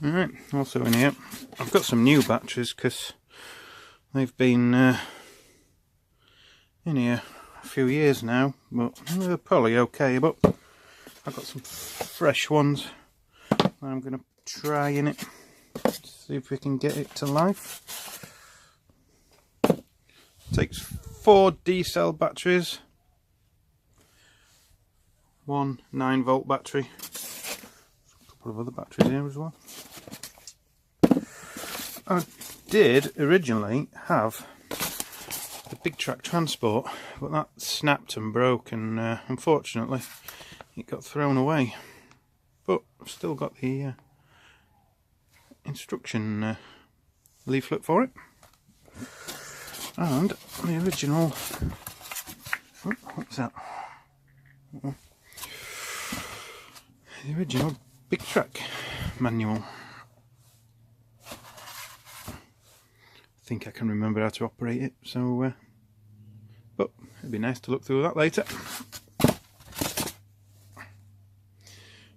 Alright, also in here, I've got some new batteries because they've been in here a few years now, but they're probably okay. But I've got some fresh ones that I'm going to try in it, see if we can get it to life. It takes 4 D-cell batteries, one 9-volt battery, a couple of other batteries here as well. I did originally have the Bigtrak transport, but that snapped and broke, and unfortunately it got thrown away. But I've still got the instruction leaflet for it, and the original. What's that? The original Bigtrak manual. I think I can remember how to operate it, so but it'd be nice to look through that later.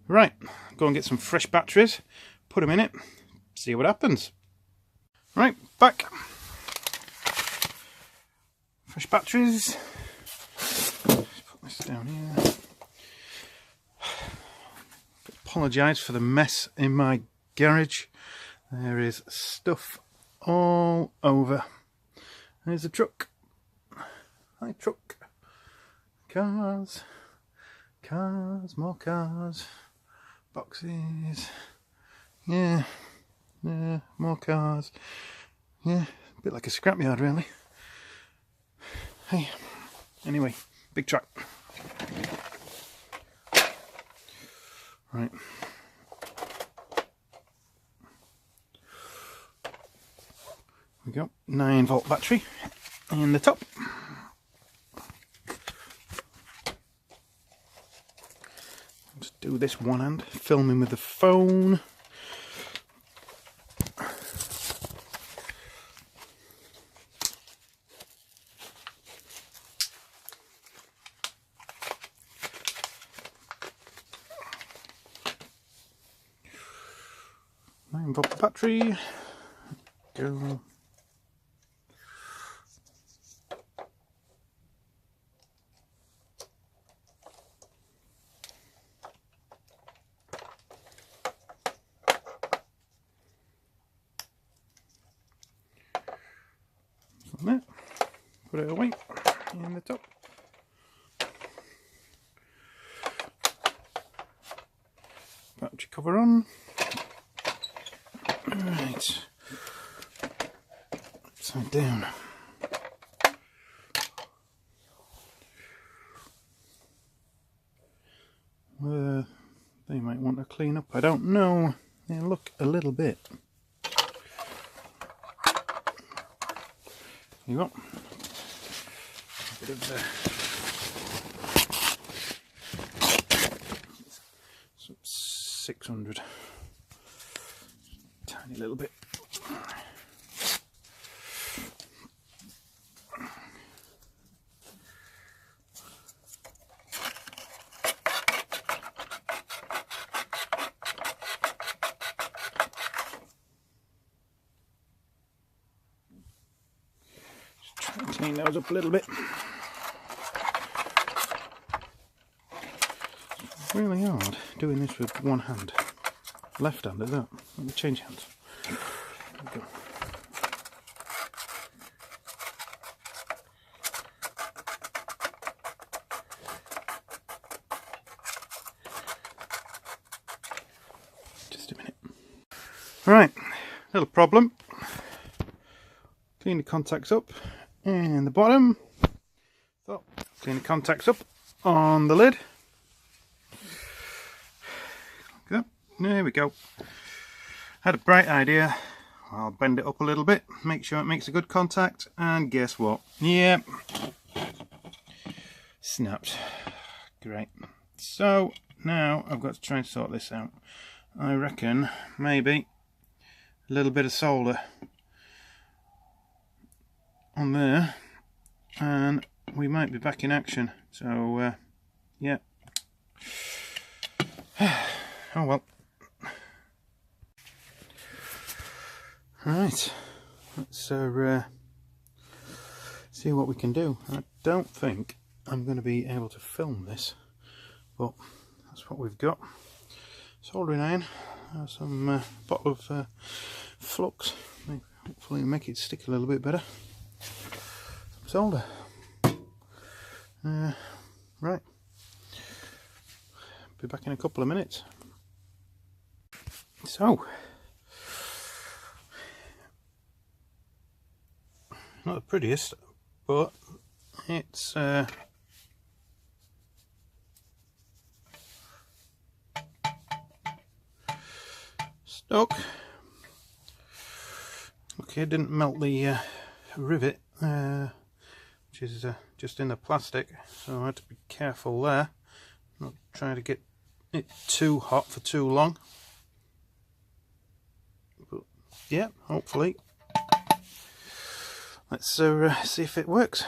Right, go and get some fresh batteries, put them in it, see what happens. Right, back. Fresh batteries. Let's put this down here. Apologise for the mess in my garage. There is stuff all over. There's a truck. Hi, truck. Cars. Cars, more cars. Boxes. Yeah, more cars. Yeah, a bit like a scrapyard, really. Hey, anyway, Bigtrak. Right. We go, 9-volt battery in the top. Just do this one hand, filming with the phone. Nine-volt battery. Go. There. Put it away in the top. Battery cover on. Right. Upside down. They might want to clean up, I don't know. They look a little bit. You got a bit of 600, tiny little bit. Clean those up a little bit. It's really hard doing this with one hand. Left hand, is that? Let me change hands. There we go. Just a minute. Right, little problem. Clean the contacts up. And the bottom, so clean the contacts up on the lid. There we go. Had a bright idea. I'll bend it up a little bit, make sure it makes a good contact, and guess what? Yep, snapped. Great. So now I've got to try and sort this out. I reckon maybe a little bit of solder on there and we might be back in action. So yeah. Oh well. Right, let's see what we can do. I don't think I'm going to be able to film this, but that's what we've got. Soldering iron, some bottle of flux, hopefully make it stick a little bit better. Some solder. Right, be back in a couple of minutes. So, not the prettiest, but it's stuck. Okay, didn't melt the rivet, which is just in the plastic, so I had to be careful there, not trying to get it too hot for too long. But yeah, hopefully. Let's see if it works.